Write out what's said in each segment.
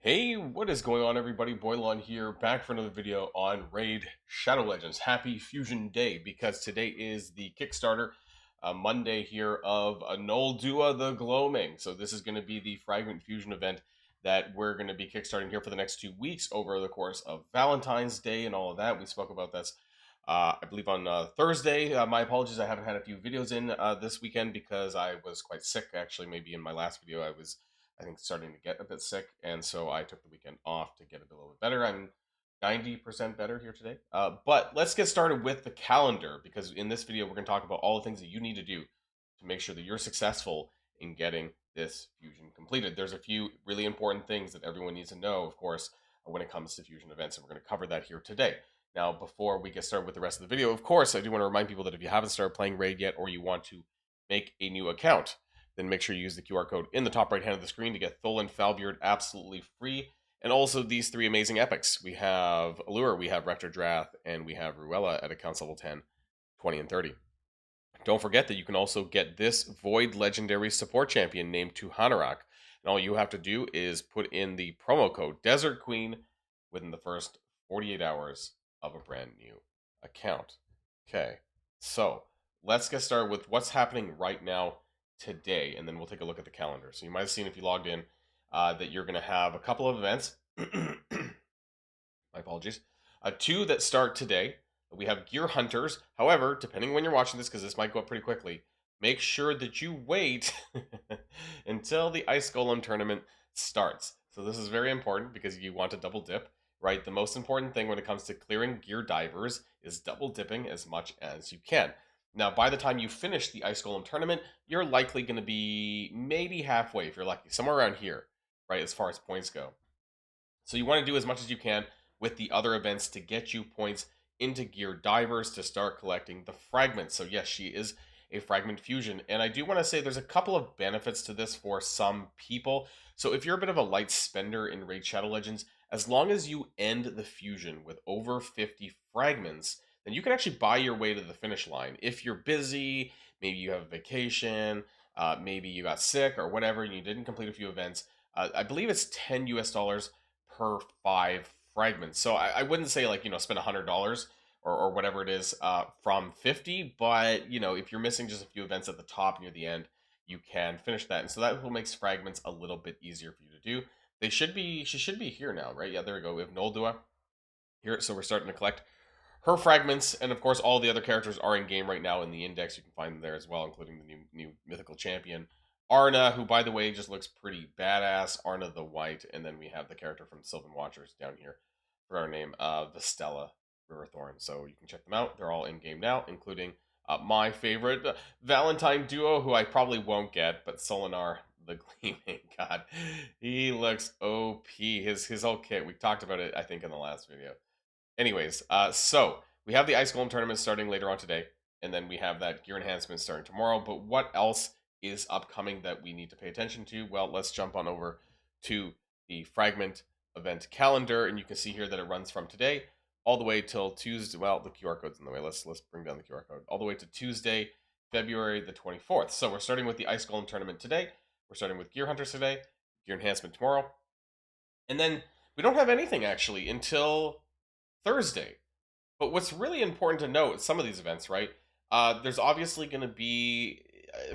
Hey, what is going on, everybody? Boilon here, back for another video on Raid Shadow Legends. Happy Fusion Day, because today is the Kickstarter Monday here of NOLDUA the Gloaming. So this is going to be the Fragment Fusion event that we're going to be kickstarting here for the next 2 weeks over the course of Valentine's Day and all of that. We spoke about this, I believe, on Thursday. My apologies, I haven't had a few videos in this weekend because I was quite sick. Actually, maybe in my last video I think starting to get a bit sick, and so I took the weekend off to get a little bit better. I'm 90% better here today. But let's get started with the calendar, because in this video we're going to talk about all the things that you need to do to make sure that you're successful in getting this fusion completed. There's a few really important things that everyone needs to know, of course, when it comes to fusion events, and we're going to cover that here today. Now, before we get started with the rest of the video, of course, I do want to remind people that if you haven't started playing Raid yet, or you want to make a new account, then make sure you use the QR code in the top right hand of the screen to get Thol and Falbeard absolutely free. And also these three amazing epics. We have Allure, we have Rector Drath, and we have Ruella at accounts level 10, 20, and 30. Don't forget that you can also get this Void Legendary Support Champion named Tuhanarak. And all you have to do is put in the promo code Desert Queen within the first 48 hours of a brand new account. Okay, so let's get started with what's happening right now today, and then we'll take a look at the calendar. So you might have seen, if you logged in, that you're going to have a couple of events. My apologies. Two that start today. We have Gear Hunters. However, depending when you're watching this, because this might go up pretty quickly, make sure that you wait until the Ice Golem tournament starts. So this is very important because you want to double dip, right? The most important thing when it comes to clearing gear divers is double dipping as much as you can. Now, by the time you finish the Ice Golem tournament, you're likely going to be maybe halfway, if you're lucky, somewhere around here, right, as far as points go. So you want to do as much as you can with the other events to get you points into Gear Divers to start collecting the fragments. So yes, she is a fragment fusion. And I do want to say there's a couple of benefits to this for some people. So if you're a bit of a light spender in Raid Shadow Legends, as long as you end the fusion with over 50 fragments, then you can actually buy your way to the finish line. If you're busy, maybe you have a vacation, maybe you got sick or whatever, and you didn't complete a few events, I believe it's 10 US dollars per 5 fragments. So I wouldn't say, like, spend $100 or whatever it is from 50, but if you're missing just a few events at the top near the end, you can finish that, and so that will make fragments a little bit easier for you to do. She should be here now, right? Yeah, there we go. We have Noldua here, so we're starting to collect her fragments, and of course all the other characters are in game right now in the index. You can find them there as well, including the new mythical champion Arna, who, by the way, just looks pretty badass. Arna the White. And then we have the character from Sylvan Watchers down here for our name, Vistella Riverthorn. So you can check them out. They're all in game now, including my favorite Valentine duo, who I probably won't get, but Solinar the Gleaming. God, he looks OP. His whole kit. We talked about it, I think, in the last video. Anyways, so we have the Ice Golem tournament starting later on today, and then we have that gear enhancement starting tomorrow. But what else is upcoming that we need to pay attention to? Well, let's jump on over to the fragment event calendar, and you can see here that it runs from today all the way till Tuesday. Well, the QR code's in the way. Let's bring down the QR code. All the way to Tuesday, February the 24th. So we're starting with the Ice Golem tournament today. We're starting with Gear Hunters today, gear enhancement tomorrow, and then we don't have anything actually until Thursday. But what's really important to note, some of these events, right? There's obviously going to be,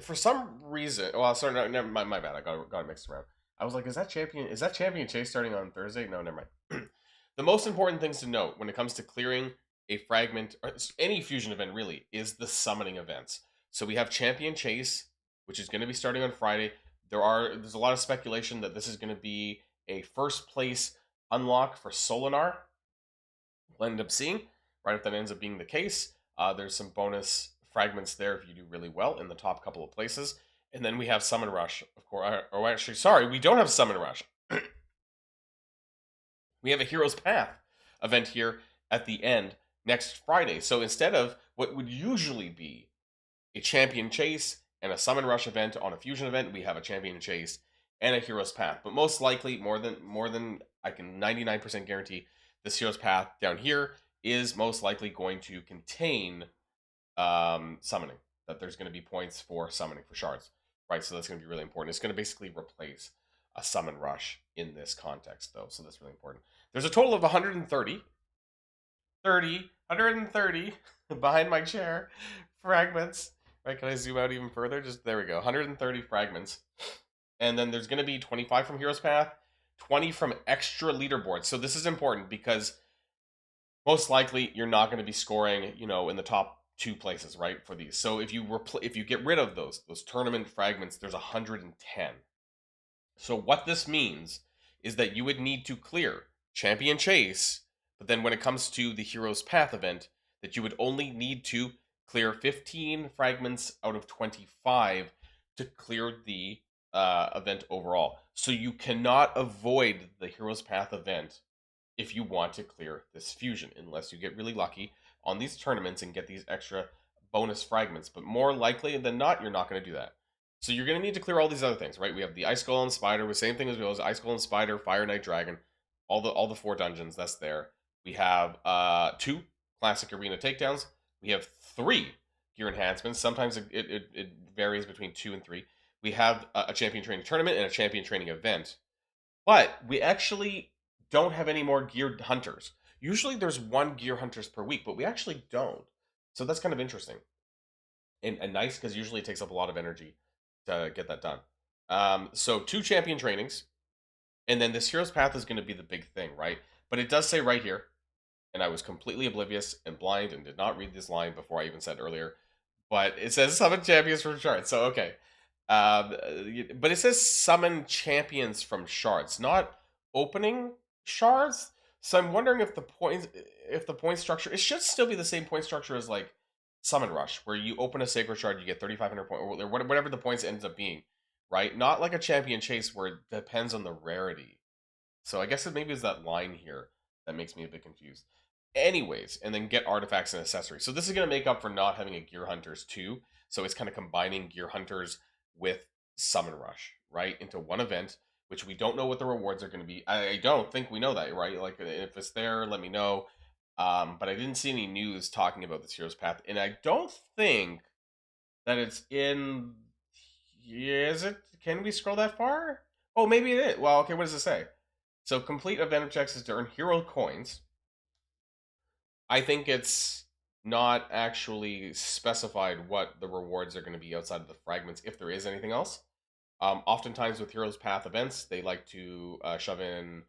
for some reason. Well, sorry, no, never, my bad. I got it mixed around. I was like, is that champion chase starting on Thursday? No, never mind. The most important things to note when it comes to clearing a fragment or any fusion event really is the summoning events. So we have champion chase, which is going to be starting on Friday. There's a lot of speculation that this is going to be a first place unlock for Solinar. We'll end up seeing, right? If that ends up being the case, there's some bonus fragments there if you do really well in the top couple of places. And then we have Summon Rush, of course. Or actually, sorry, we don't have Summon Rush. We have a Hero's Path event here at the end next Friday. So instead of what would usually be a Champion Chase and a Summon Rush event on a Fusion event, we have a Champion Chase and a Hero's Path. But most likely, more than I can 99% guarantee, this Hero's Path down here is most likely going to contain summoning. That there's going to be points for summoning for shards, right? So that's going to be really important. It's going to basically replace a summon rush in this context, though, so that's really important. There's a total of 130, 130 behind my chair fragments. Right? Can I zoom out even further? Just there we go. 130 fragments. And then there's going to be 25 from Heroes Path, 20 from extra leaderboards. So this is important because most likely you're not going to be scoring, in the top 2 places, right, for these. So if you get rid of those tournament fragments, there's 110. So what this means is that you would need to clear Champion Chase, but then when it comes to the Heroes Path event, that you would only need to clear 15 fragments out of 25 to clear the event overall. So you cannot avoid the Heroes Path event if you want to clear this fusion, unless you get really lucky on these tournaments and get these extra bonus fragments. But more likely than not, you're not going to do that. So you're going to need to clear all these other things, right? We have the Ice Golem Spider, the same thing as well as Ice Golem Spider, Fire Knight Dragon, all the 4 dungeons, that's there. We have 2 classic arena takedowns. We have 3 gear enhancements. Sometimes it varies between 2 and 3. We have a champion training tournament and a champion training event. But we actually don't have any more gear hunters. Usually there's 1 gear hunters per week, but we actually don't. So that's kind of interesting. And nice, because usually it takes up a lot of energy to get that done. So 2 champion trainings, and then this Hero's Path is going to be the big thing, right? But it does say right here, and I was completely oblivious and blind and did not read this line before I even said earlier, but it says summon champions from shards. So okay, but it says summon champions from shards, not opening shards. So I'm wondering if the point structure, it should still be the same point structure as like Summon Rush, where you open a Sacred Shard, you get 3,500 points, or whatever the points ends up being, right? Not like a Champion Chase where it depends on the rarity. So I guess it maybe is that line here that makes me a bit confused. Anyways, and then get artifacts and accessories. So this is going to make up for not having a Gear Hunters too. So it's kind of combining Gear Hunters with Summon Rush, right, into one event, which we don't know what the rewards are going to be. I don't think we know that, right? Like, if it's there, let me know. But I didn't see any news talking about this Hero's Path, and I don't think that it's in. Is it? Can we scroll that far? Oh, maybe it is. Well, okay. What does it say? So complete event objectives to earn hero coins. I think it's not actually specified what the rewards are going to be outside of the fragments, if there is anything else. Oftentimes with Heroes Path events, they like to shove in,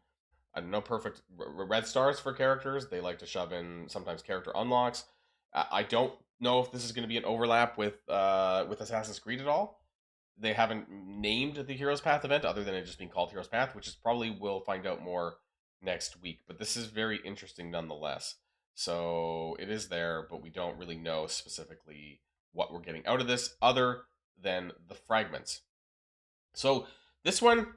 I don't know, perfect red stars for characters. They like to shove in sometimes character unlocks. I don't know if this is going to be an overlap with Assassin's Creed at all. They haven't named the Heroes Path event other than it just being called Heroes Path, which is probably we'll find out more next week. But this is very interesting nonetheless. So it is there, but we don't really know specifically what we're getting out of this other than the fragments. So this one,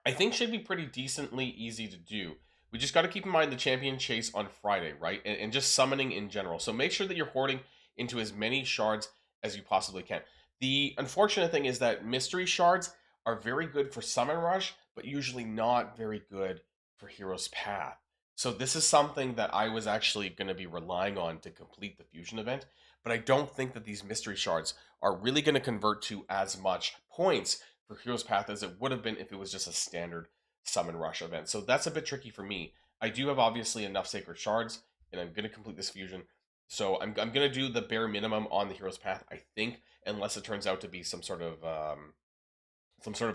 I think, should be pretty decently easy to do. We just got to keep in mind the champion chase on Friday, right? And just summoning in general. So make sure that you're hoarding into as many shards as you possibly can. The unfortunate thing is that mystery shards are very good for Summon Rush, but usually not very good for Hero's Path. So this is something that I was actually going to be relying on to complete the fusion event, but I don't think that these mystery shards are really going to convert to as much points for Hero's Path as it would have been if it was just a standard Summon Rush event. So that's a bit tricky for me. I do have obviously enough Sacred Shards, and I'm going to complete this fusion. So I'm going to do the bare minimum on the Hero's Path, I think, unless it turns out to be some sort of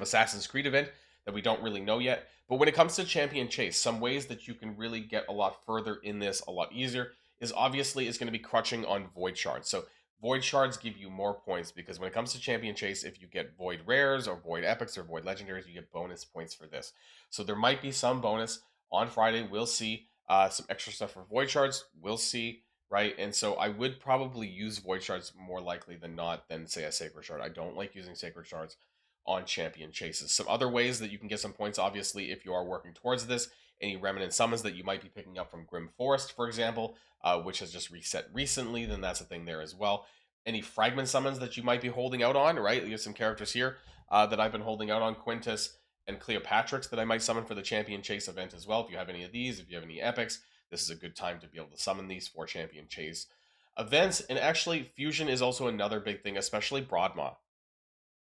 Assassin's Creed event that we don't really know yet. But when it comes to Champion Chase, some ways that you can really get a lot further in this a lot easier is obviously going to be crutching on Void Shards. So Void Shards give you more points because when it comes to Champion Chase, if you get Void Rares or Void Epics or Void Legendaries, you get bonus points for this. So there might be some bonus on Friday. We'll see. Some extra stuff for Void Shards. We'll see, right? And so I would probably use Void Shards more likely than not than, say, a Sacred Shard. I don't like using Sacred Shards on Champion Chases. Some other ways that you can get some points, obviously, if you are working towards this, any Remnant Summons that you might be picking up from Grim Forest, for example, which has just reset recently, then that's a thing there as well. Any Fragment Summons that you might be holding out on, right? You have some characters here that I've been holding out on, Quintus and Cleopatrix, that I might summon for the Champion Chase event as well. If you have any of these, if you have any Epics, this is a good time to be able to summon these for Champion Chase events. And actually, Fusion is also another big thing, especially Broadmaw.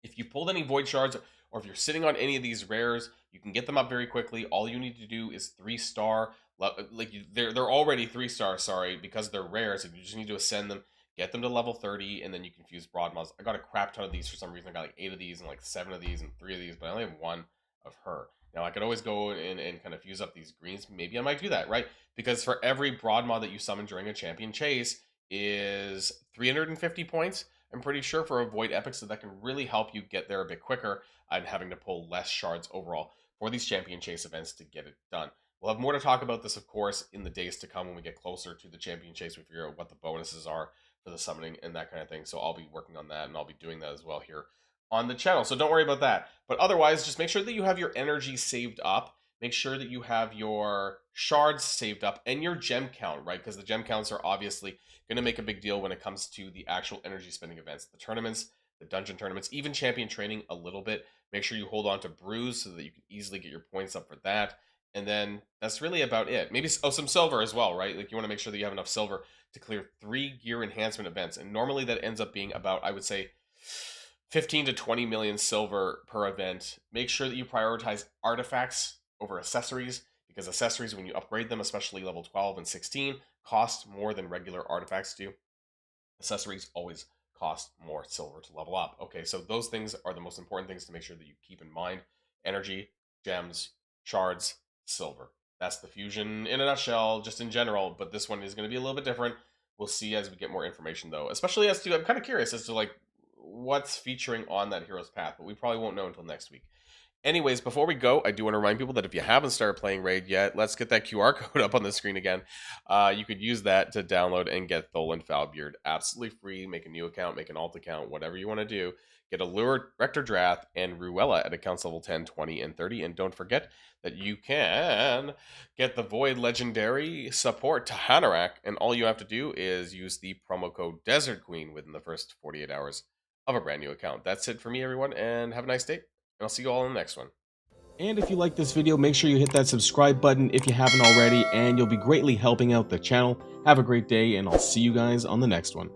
If you pulled any Void Shards or if you're sitting on any of these rares, you can get them up very quickly. All you need to do is 3-star, like they're already 3-star, sorry, because they're rares, and you just need to ascend them, get them to level 30, and then you can fuse Broadmoths. I got a crap ton of these for some reason. I got like 8 of these and like 7 of these and 3 of these, but I only have 1 of her. Now I could always go in and kind of fuse up these greens. Maybe I might do that, right? Because for every Broadmoth that you summon during a champion chase is 350 points. I'm pretty sure for a Void Epic, so that can really help you get there a bit quicker and having to pull less shards overall for these champion chase events to get it done. We'll have more to talk about this, of course, in the days to come when we get closer to the champion chase. We figure out what the bonuses are for the summoning and that kind of thing. So I'll be working on that, and I'll be doing that as well here on the channel. So don't worry about that. But otherwise, just make sure that you have your energy saved up. Make sure that you have your shards saved up and your gem count, right? Because the gem counts are obviously going to make a big deal when it comes to the actual energy spending events, the tournaments, the dungeon tournaments, even champion training a little bit. Make sure you hold on to brews so that you can easily get your points up for that. And then that's really about it. Maybe some silver as well, right? Like you want to make sure that you have enough silver to clear 3 gear enhancement events. And normally that ends up being about, I would say, 15 to 20 million silver per event. Make sure that you prioritize artifacts over accessories, because accessories, when you upgrade them, especially level 12 and 16, cost more than regular artifacts do. Accessories always cost more silver to level up. Okay, so those things are the most important things to make sure that you keep in mind. Energy, gems, shards, silver. That's the fusion in a nutshell, just in general, but this one is going to be a little bit different. We'll see as we get more information, though, especially as to, I'm kind of curious as to like what's featuring on that hero's path, but we probably won't know until next week. Anyways, before we go, I do want to remind people that if you haven't started playing Raid yet, let's get that QR code up on the screen again. You could use that to download and get Tholan Foulbeard absolutely free. Make a new account, make an alt account, whatever you want to do. Get Allure, Rector Drath, and Ruella at accounts level 10, 20, and 30. And don't forget that you can get the Void Legendary support to Hanorach, and all you have to do is use the promo code Desert Queen within the first 48 hours of a brand new account. That's it for me, everyone, and have a nice day. And I'll see you all in the next one. And if you like this video, make sure you hit that subscribe button if you haven't already, and you'll be greatly helping out the channel. Have a great day, and I'll see you guys on the next one.